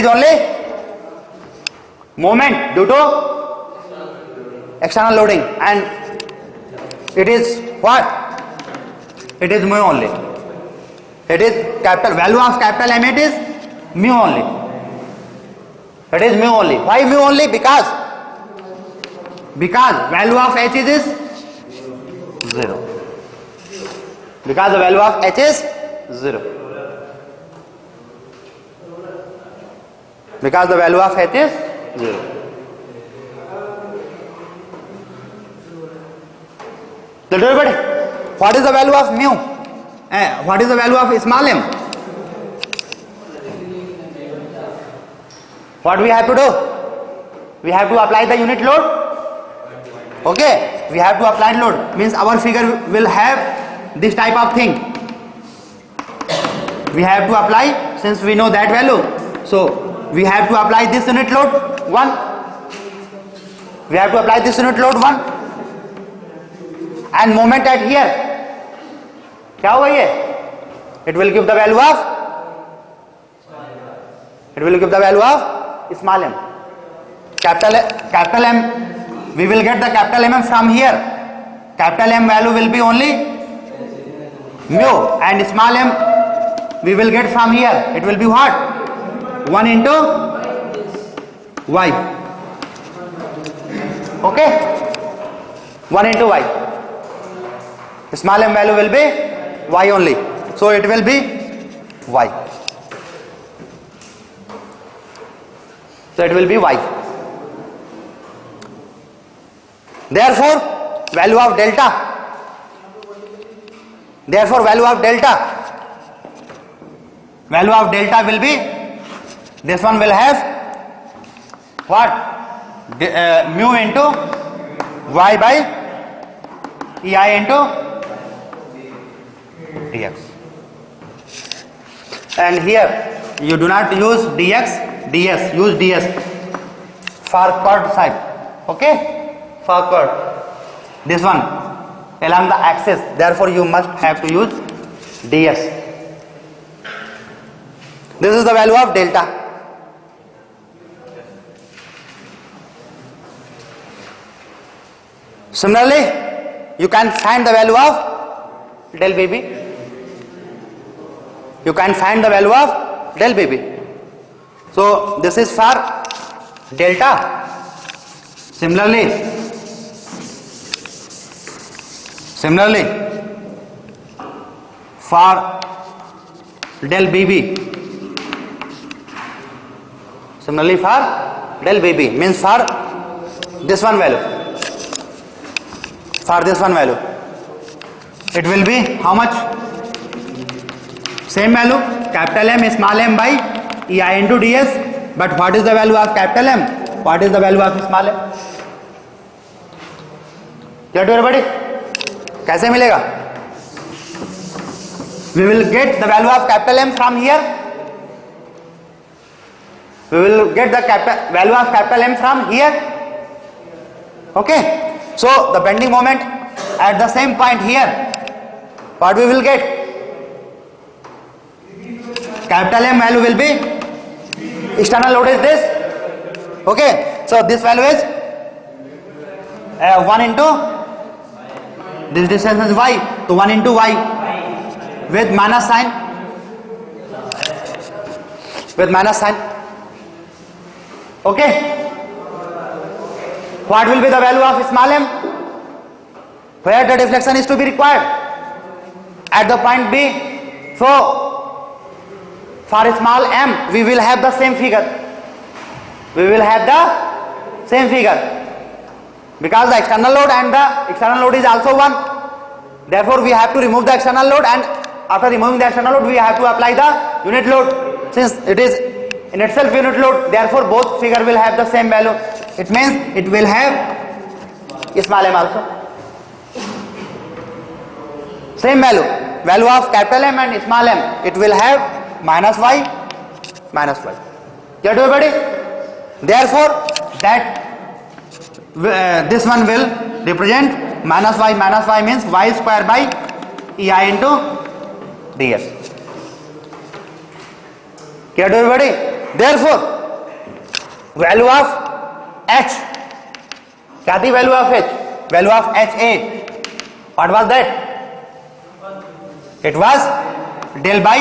only moment due to external loading, and it is what? It is mu only. It is capital value of capital M, it is mu only. It is mu only. Why mu only? Because value of h is 0. Because the value of h is 0. Because the value of h is 0. Tell everybody, what is the value of mu? What is the value of small m? What we have to do? We have to apply the unit load. Okay, we have to apply load. Means our figure will have this type of thing. We have to apply, since we know that value. So we have to apply this unit load 1. We have to apply this unit load 1. And moment at here, क्या होगा ये? It will give the value of small m. Capital M, we will get the capital M from here. Capital M value will be only mu, and small m we will get from here. It will be what? 1 into y. Okay? 1 into y. Small m value will be y only. So it will be y. So it will be y. Therefore, value of delta. Value of delta will be, this one will have what? Mu into y by ei into dx. And here you do not use dx, ds, use ds for curved side. Okay? For curve, this one along the axis, therefore you must have to use ds. This is the value of delta. Similarly, you can find the value of del bb. So this is for delta. Similarly, for del bb. Similarly for del bb means for this one value. It will be how much? Same value, capital M small m by ei into ds. But what is the value of capital M? What is the value of small m? Clear to everybody? कैसे मिलेगा? We will get the value of capital M from here. We will get the value of capital M from here. Okay? So the bending moment at the same point here, what we will get? Capital M value will be, external load is this. Okay? So this value is 1 into, this distance is y, so 1 into y with minus sign. Okay? What will be the value of small m? Where the deflection is to be required? At the point B. So for small m we will have the same figure. Because the external load and the external load is also 1. Therefore we have to remove the external load, and after removing the external load we have to apply the unit load. Since it is in itself unit load, therefore both figure will have the same value. It means it will have small m also. Same value of capital M and small m, it will have minus y. Get everybody? Therefore that this one will represent minus y means y square by ei into ds. Get everybody? Therefore value of h, क्या थी value of h? Value of ha, what was that? It was del by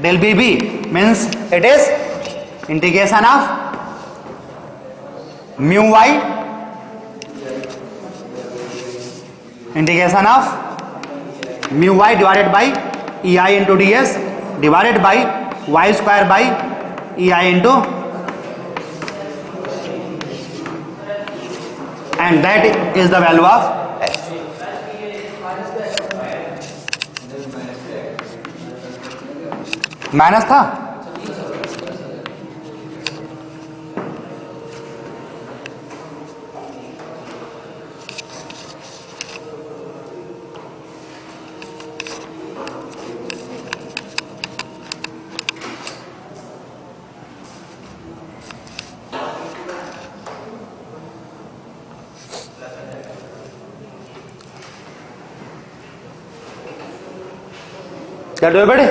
del bb, means it is integration of mu y divided by ei into ds divided by y square by ei into, and that is the value of h. Minus था, क्या do बड़े?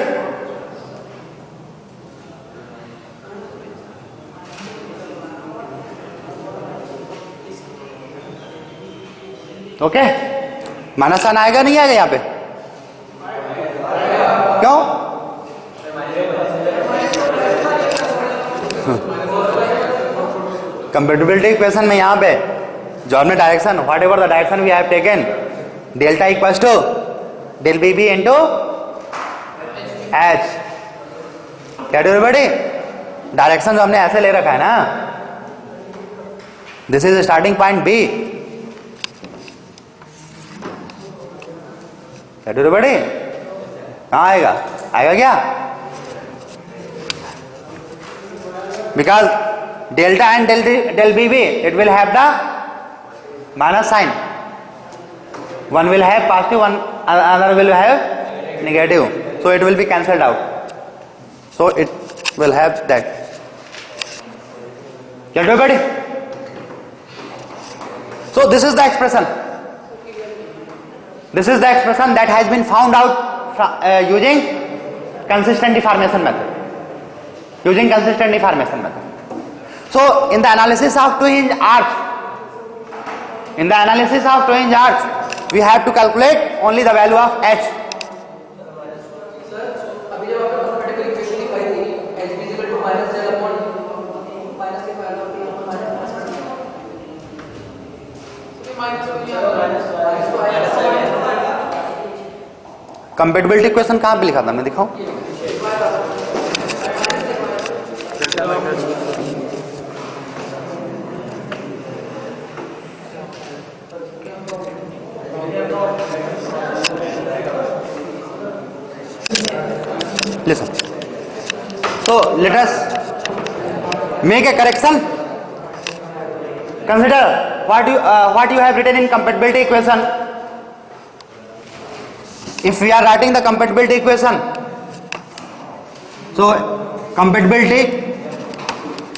Okay, minus sign आएगा नहीं आएगा यहाँ पे? क्यों? Compatibility equation में यहाँ पे जो हमने direction, whatever the direction we have taken, delta equals to del B B into H. क्या डू बड़ी? डायरेक्शन जो हमने ऐसे ले रखा है ना, this is starting point B. क्या डू बड़ी? कहाँ आएगा? आएगा क्या? Because delta and del B B, it will have the minus sign. One will have positive, one another will have negative. So it will be cancelled out. So it will have that. Get everybody? So this is the expression. This is the expression that has been found out using consistent deformation method. Using consistent deformation method. So in the analysis of two-hinge arch, we have to calculate only the value of h. Compatibility equation कहाँ पे लिखा था मैं दिखाऊं? Listen. So let us make a correction. Consider what you have written in compatibility equation. If we are writing the compatibility equation, so compatibility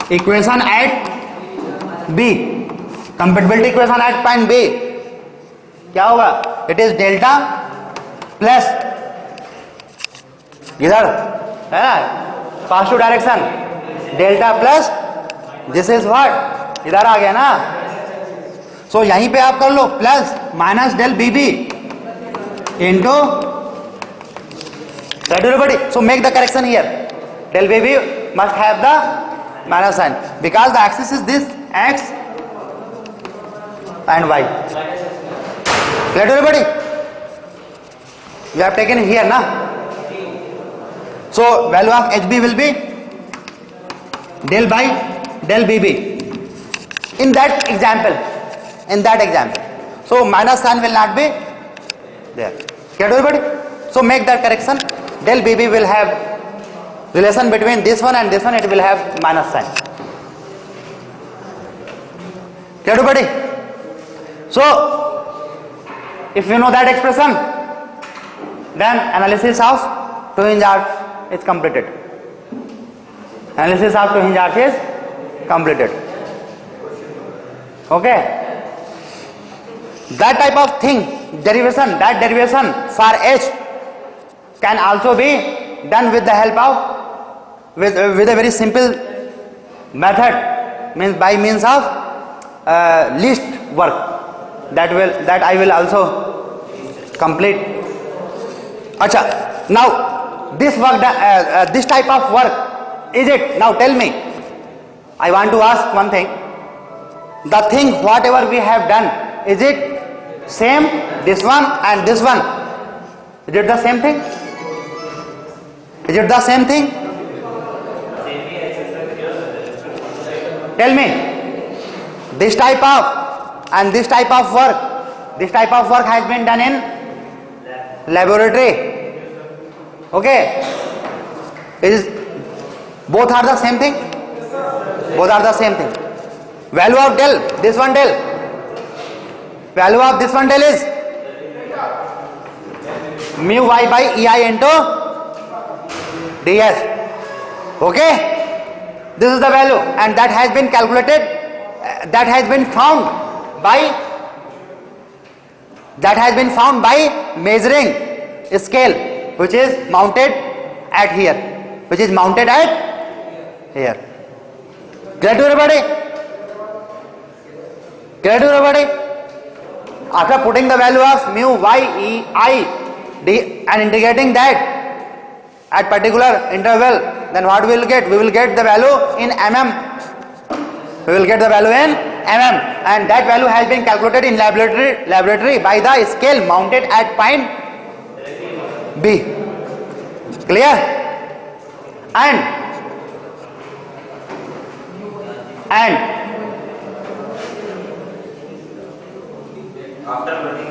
equation at B, compatibility equation at point B, क्या होगा? It is delta plus इधर है ना positive direction, delta plus this is what, इधर आ गया ना. So यहीं पे आप कर लो plus minus del B B into everybody. So make the correction here. Del B B must have the minus sign because the axis is this x and y. Let everybody. You have taken here na. So value of HB will be del by del BB. In that example, so minus sign will not be there. Get everybody? So make that correction. Del BB will have relation between this one and this one. It will have minus sign. Get everybody? So if you know that expression, then analysis of two-hinge arch is completed. Analysis of two-hinge arch is completed. Okay. That type of thing, derivation for h can also be done with the help of with a very simple method, means by means of least work. That I will also complete. Acha, now this work, this type of work, is it? Now tell me. I want to ask one thing. The thing whatever we have done, is it same this one and this one? Is it the same thing? Is it the same thing? Tell me. This type of and this type of work has been done in laboratory. Okay. Is both are the same thing? Both are the same thing. Value of del, this one del. Value of this one del is mu y by ei into ds. Okay? This is the value, and that has been calculated, that has been found by measuring scale which is mounted at here, here. Clear to everybody? After putting the value of mu y ei and integrating that at particular interval, then what we will get? We will get the value in mm. And that value has been calculated in laboratory by the scale mounted at point B. Clear? And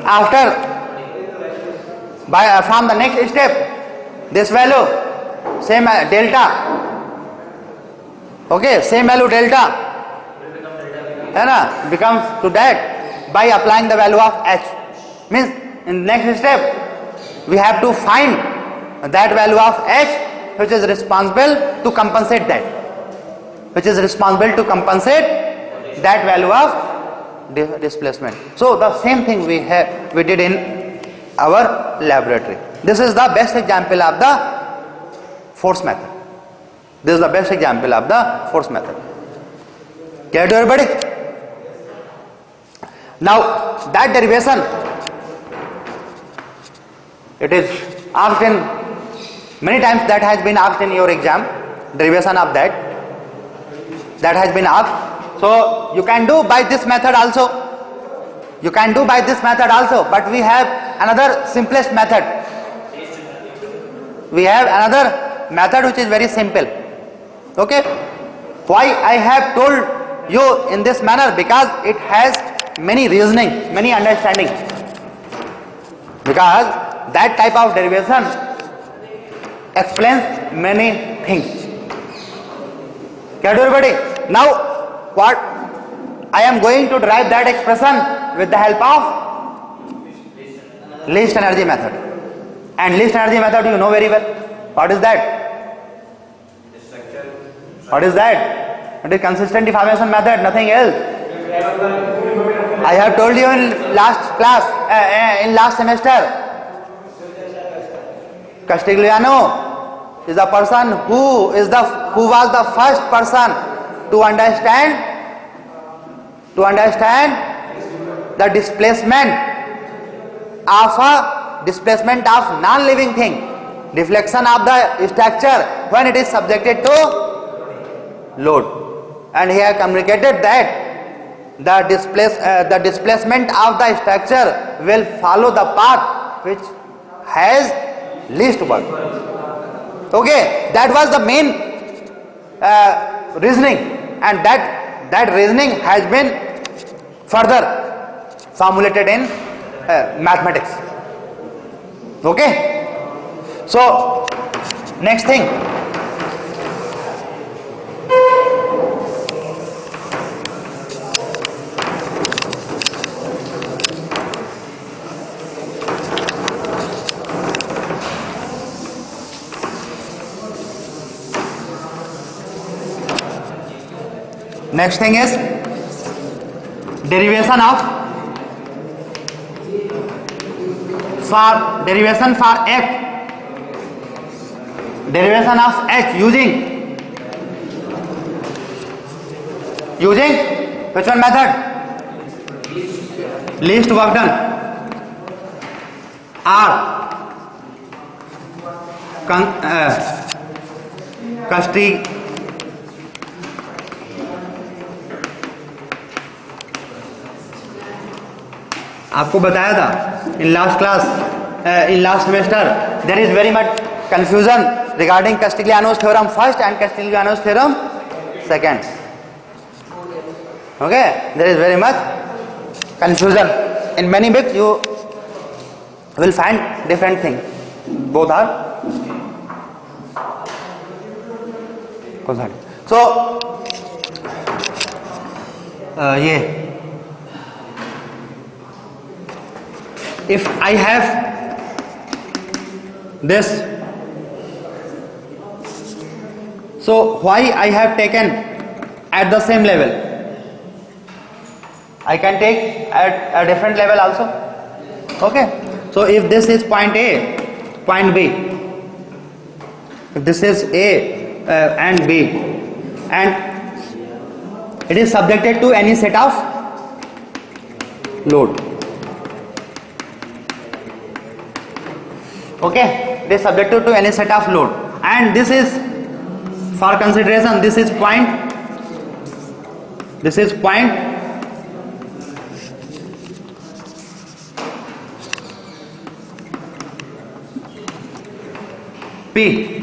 after from the next step, this value same delta, okay, same value delta, becomes to that by applying the value of h. Means in next step we have to find that value of h which is responsible to compensate that, value of displacement. So the same thing we did in our laboratory. This is the best example of the force method. Clear to everybody? Now that derivation, it is asked in many times, that has been asked in your exam, derivation of that has been asked. So you can do by this method also, but we have another simplest method. Which is very simple. Okay? Why I have told you in this manner? Because it has many reasoning, many understanding. Because that type of derivation explains many things. Get everybody? Now what I am going to derive that expression with the help of least energy method. And least energy method you know very well. What is that? It is consistent deformation method, nothing else. I have told you in last class, in last semester, Castigliano is the person who was the first person to understand the displacement of non-living thing, deflection of the structure when it is subjected to load, and he has communicated that the displacement of the structure will follow the path which has least work. Okay, that was the main reasoning, and that reasoning has been further formulated in mathematics. Okay, so next thing, is derivation for f, derivation of h using which one method? Least work done, or आपको बताया था in last class, in last semester, there is very much confusion regarding Castigliano's theorem first and Castigliano's theorem second. Okay, there is very much confusion. In many books you will find different things. Both are So ये if I have this, so why I have taken at the same level, I can take at a different level also. Okay, so if this is point A, point B, if this is A and B, and it is subjected to any set of load. Okay, it is subjected to any set of load, and this is for consideration. This is point P.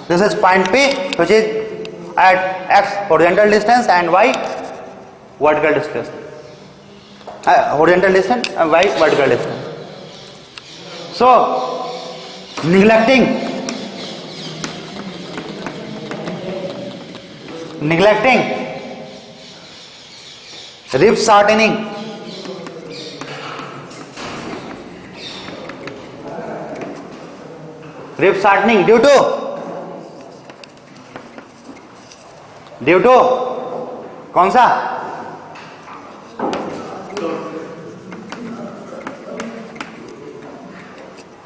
This is point P, which is at x horizontal distance and y vertical distance. Horizontal distance and y vertical distance. So, neglecting rib shortening, due to कौन सा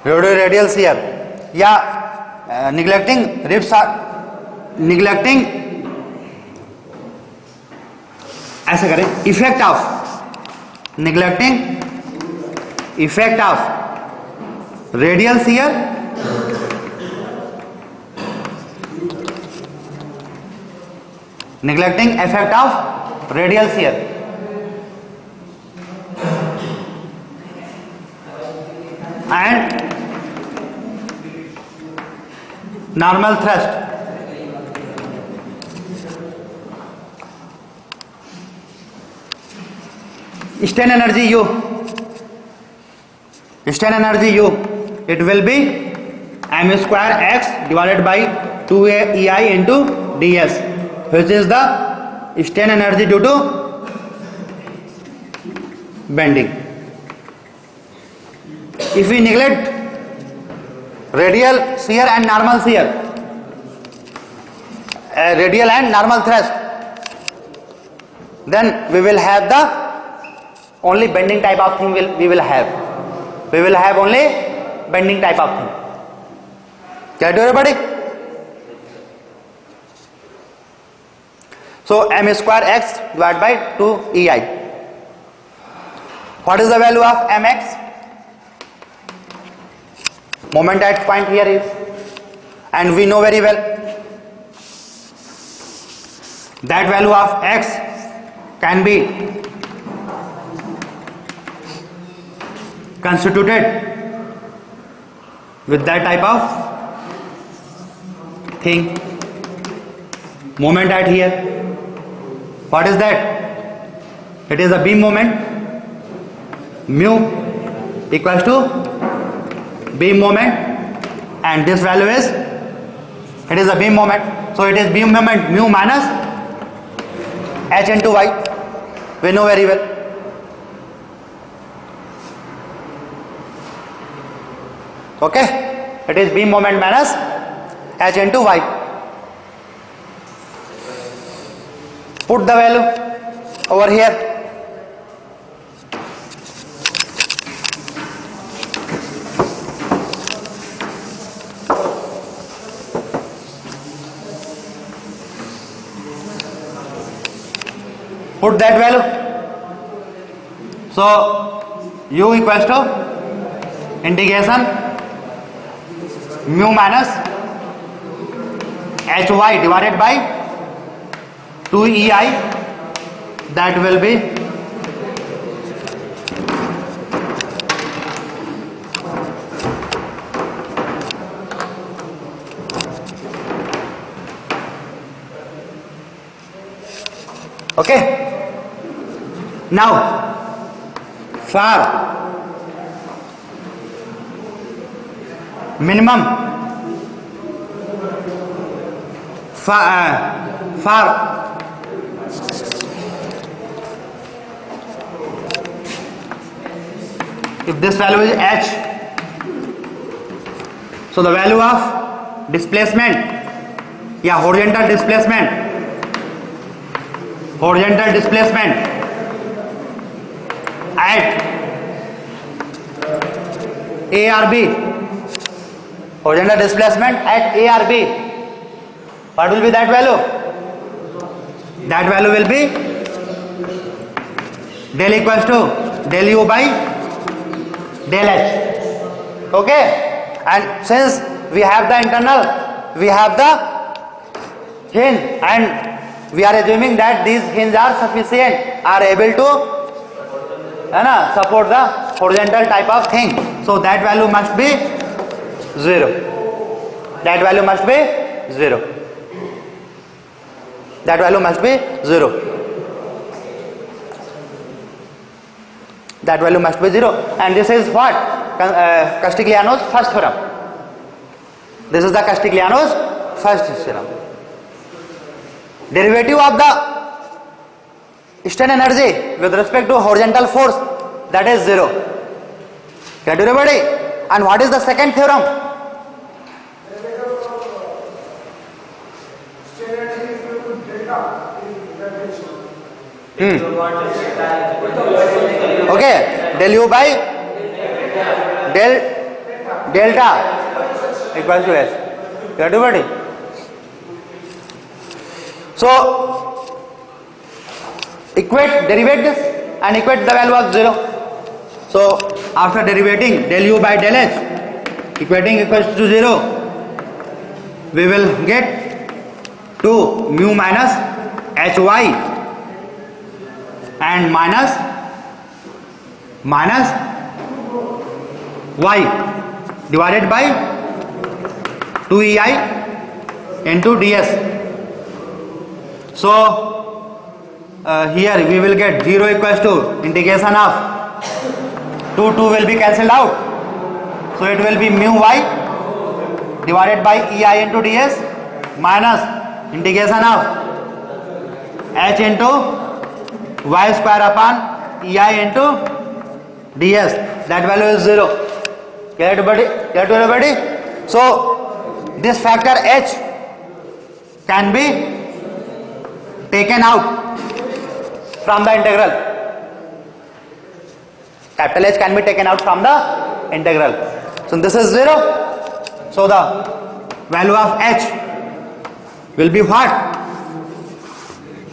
radial shear या neglecting ऐसे करें effect of radial shear neglecting effect of radial shear and normal thrust. Strain energy U, it will be m square x divided by 2ei into ds, which is the strain energy due to bending. If we neglect radial shear and normal shear, radial and normal thrust, then we will have the only bending type of thing we will have only bending type of thing. Get it, everybody? So m square x divided by 2ei. What is the value of mx? Moment at point here is, and we know very well that value of x can be constituted with that type of thing. Moment at here, what is that? It is a beam moment. Mu equals to beam moment, and this value is, it is a beam moment, so it is beam moment mu minus h into y. We know very well. Okay, it is beam moment minus h into y. Put the value over here. Put that value. So u equals to integration mu minus hy divided by 2ei, that will be okay. Now for minimum for if this value is h, so the value of displacement, yeah, horizontal displacement at A or B, horizontal displacement at A or B, what will be that value? That value will be del equals to del u by del h. Okay, and since we have the internal, we have the hinge, and we are assuming that these hinges are sufficient, are able to support the horizontal type of thing, so that value must be 0. That value must be 0. That value must be 0. That value must be 0. And this is what? Castigliano's first theorem. This is the Castigliano's first theorem. Derivative of the strain energy with respect to horizontal force, that is 0. Get everybody? And what is the second theorem? Okay, del u by del delta equals to s. Get everybody? So derivate this and equate the value of 0. So after derivating del u by del h, equating equals to 0, we will get 2 mu minus hy and minus y divided by 2ei into ds. So here we will get 0 equals to integration of 2 will be cancelled out, so it will be mu y divided by ei into ds minus integration of h into y square upon ei into ds. That value is 0. Get everybody? So this factor h can be taken out from the integral. Capital H can be taken out from the integral. So this is 0. So the value of h will be what?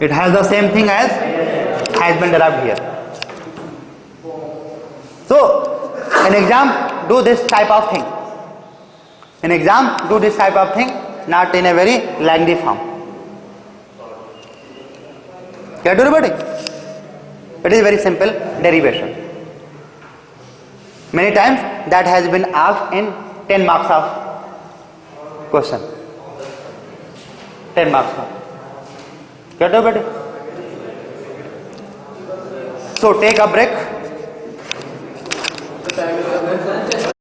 It has the same thing as has been derived here. So in exam, do this type of thing. Not in a very lengthy form. Get everybody? It is very simple derivation. Many times that has been asked in 10 marks of question. 10 marks. Get everybody? So take a break.